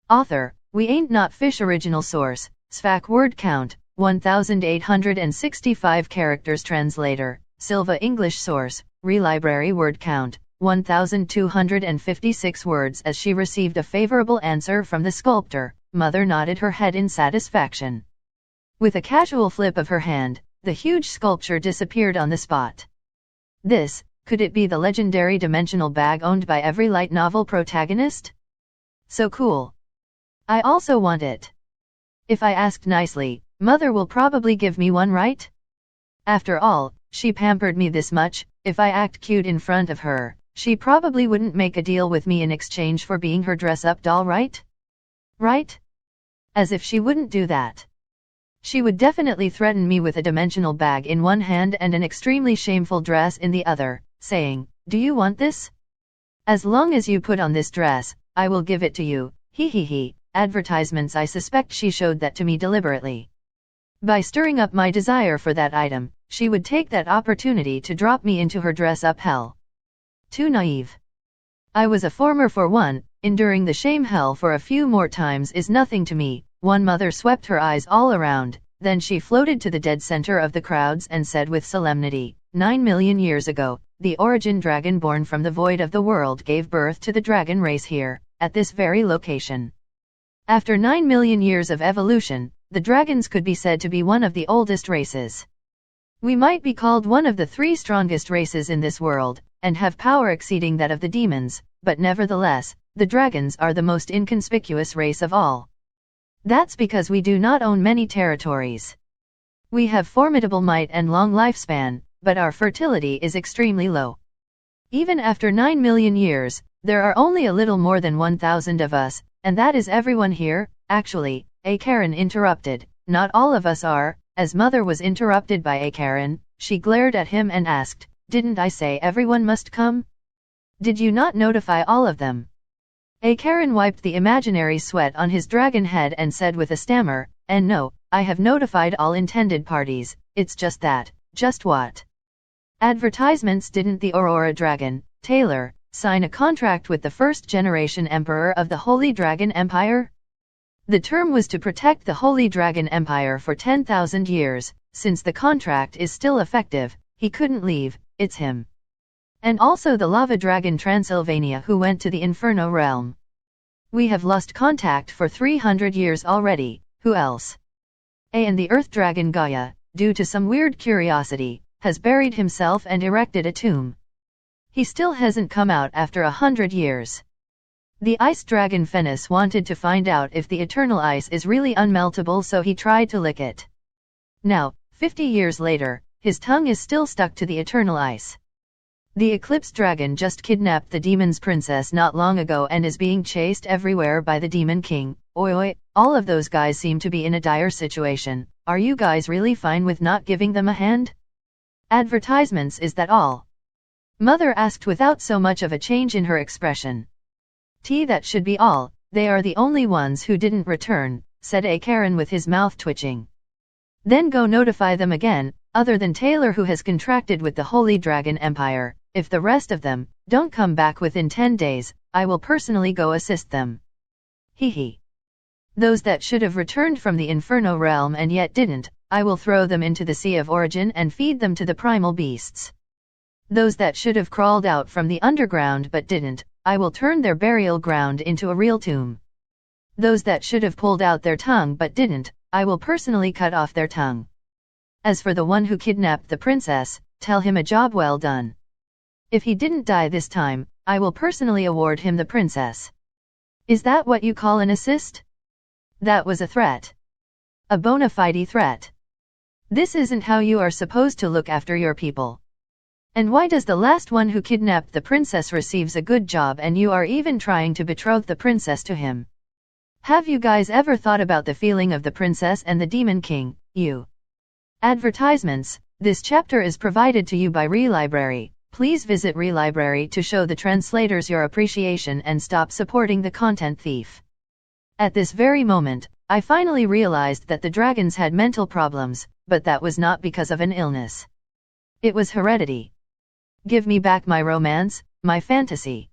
Author, We Ain't Not Fish. Original source, SFAC. Word count, 1,865 characters. Translator, Silva. English source, Relibrary. Word count, 1,256 words. As she received a favorable answer from the sculptor, Mother nodded her head in satisfaction. With a casual flip of her hand, the huge sculpture disappeared on the spot. This, could it be the legendary dimensional bag owned by every light novel protagonist? So cool. I also want it. If I asked nicely, Mother will probably give me one, right? After all, she pampered me this much. If I act cute in front of her, she probably wouldn't make a deal with me in exchange for being her dress-up doll, right? Right? As if she wouldn't do that. She would definitely threaten me with a dimensional bag in one hand and an extremely shameful dress in the other, saying, "Do you want this? As long as you put on this dress, I will give it to you." He. Advertisements. I suspect she showed that to me deliberately. By stirring up my desire for that item, she would take that opportunity to drop me into her dress-up hell. Too naive. I was a former for one. Enduring the shame hell for a few more times is nothing to me. One. Mother swept her eyes all around, then she floated to the dead center of the crowds and said with solemnity, 9 million years ago, the origin dragon born from the void of the world gave birth to the dragon race here, at this very location. After 9 million years of evolution, the dragons could be said to be one of the oldest races. We might be called one of the 3 strongest races in this world, and have power exceeding that of the demons, but nevertheless, the dragons are the most inconspicuous race of all. That's because we do not own many territories. We have formidable might and long lifespan, but our fertility is extremely low. Even after 9 million years, there are only a little more than 1,000 of us, and that is everyone here. Actually, a Karen interrupted, not all of us are. As Mother was interrupted by a Karen, she glared at him and asked, "Didn't I say everyone must come? Did you not notify all of them?" A Karen wiped the imaginary sweat on his dragon head and said with a stammer, "And no, I have notified all intended parties. It's just that." Just what? Advertisements. Didn't the Aurora Dragon, Taylor, sign a contract with the first-generation Emperor of the Holy Dragon Empire? The term was to protect the Holy Dragon Empire for 10,000 years. Since the contract is still effective, he couldn't leave. It's him. And also the Lava Dragon Transylvania, who went to the Inferno realm. We have lost contact for 300 years already. Who else? And the Earth Dragon Gaia, due to some weird curiosity, has buried himself and erected a tomb. He still hasn't come out after 100 years. The Ice Dragon Fenris wanted to find out if the eternal ice is really unmeltable, so he tried to lick it. Now, 50 years later, his tongue is still stuck to the eternal ice. The Eclipse Dragon just kidnapped the demon's princess not long ago and is being chased everywhere by the Demon King. Oi, all of those guys seem to be in a dire situation. Are you guys really fine with not giving them a hand? Advertisements. Is that all? Mother asked without so much of a change in her expression. That should be all. They are the only ones who didn't return, said a Karen with his mouth twitching. Then go notify them again, other than Taylor, who has contracted with the Holy Dragon Empire. If the rest of them don't come back within 10 days, I will personally go assist them. Those that should have returned from the Inferno realm and yet didn't, I will throw them into the Sea of Origin and feed them to the primal beasts. Those that should have crawled out from the underground but didn't, I will turn their burial ground into a real tomb. Those that should have pulled out their tongue but didn't, I will personally cut off their tongue. As for the one who kidnapped the princess, tell him a job well done. If he didn't die this time, I will personally award him the princess. Is that what you call an assist? That was a threat. A bona fide threat. This isn't how you are supposed to look after your people. And why does the last one who kidnapped the princess receives a good job and you are even trying to betroth the princess to him? Have you guys ever thought about the feeling of the princess and the Demon King? Advertisements. This chapter is provided to you by Relibrary. Please visit Relibrary to show the translators your appreciation and stop supporting the content thief. At this very moment, I finally realized that the dragons had mental problems, but that was not because of an illness. It was heredity. Give me back my romance, my fantasy.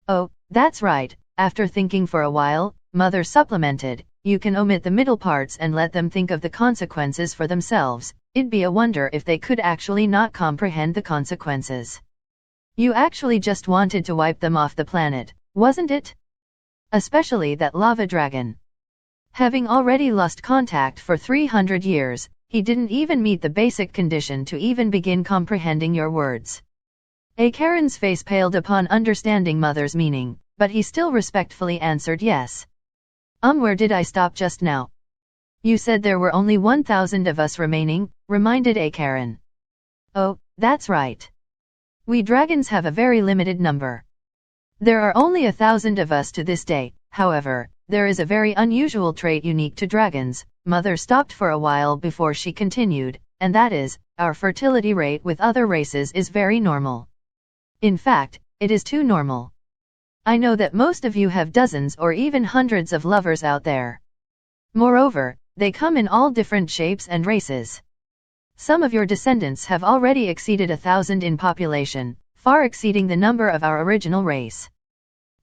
Oh, that's right. After thinking for a while, Mother supplemented, you can omit the middle parts and let them think of the consequences for themselves. It'd be a wonder if they could actually not comprehend the consequences. You actually just wanted to wipe them off the planet, wasn't it? Especially that lava dragon. Having already lost contact for 300 years, he didn't even meet the basic condition to even begin comprehending your words. Karen's face paled upon understanding Mother's meaning, but he still respectfully answered yes. Where did I stop just now? You said there were only 1,000 of us remaining, reminded Karen. Oh, that's right. We dragons have a very limited number. There are only 1,000 of us to this day. However, there is a very unusual trait unique to dragons. Mother stopped for a while before she continued, and that is, our fertility rate with other races is very normal. In fact, it is too normal. I know that most of you have dozens or even hundreds of lovers out there. Moreover, they come in all different shapes and races. Some of your descendants have already exceeded 1,000 in population, far exceeding the number of our original race.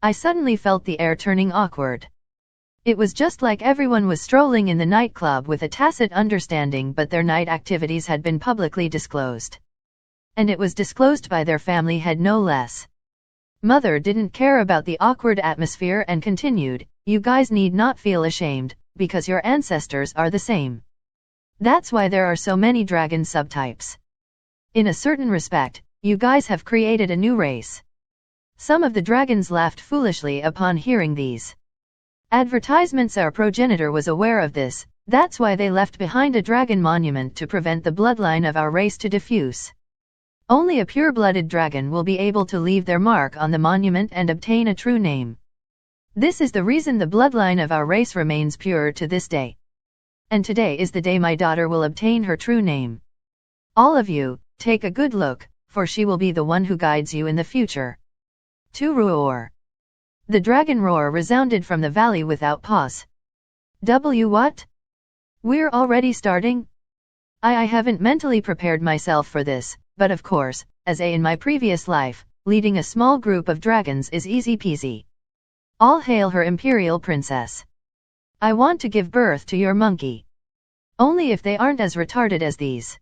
I suddenly felt the air turning awkward. It was just like everyone was strolling in the nightclub with a tacit understanding, but their night activities had been publicly disclosed. And it was disclosed by their family head no less. Mother didn't care about the awkward atmosphere and continued, you guys need not feel ashamed, because your ancestors are the same. That's why there are so many dragon subtypes. In a certain respect, you guys have created a new race. Some of the dragons laughed foolishly upon hearing these advertisements. Our progenitor was aware of this, that's why they left behind a dragon monument to prevent the bloodline of our race to diffuse. Only a pure-blooded dragon will be able to leave their mark on the monument and obtain a true name. This is the reason the bloodline of our race remains pure to this day. And today is the day my daughter will obtain her true name. All of you, take a good look, for she will be the one who guides you in the future. To roar. The dragon roar resounded from the valley without pause. What? We're already starting? I haven't mentally prepared myself for this, but of course, as in my previous life, leading a small group of dragons is easy peasy. All hail her imperial princess. I want to give birth to your monkey. Only if they aren't as retarded as these.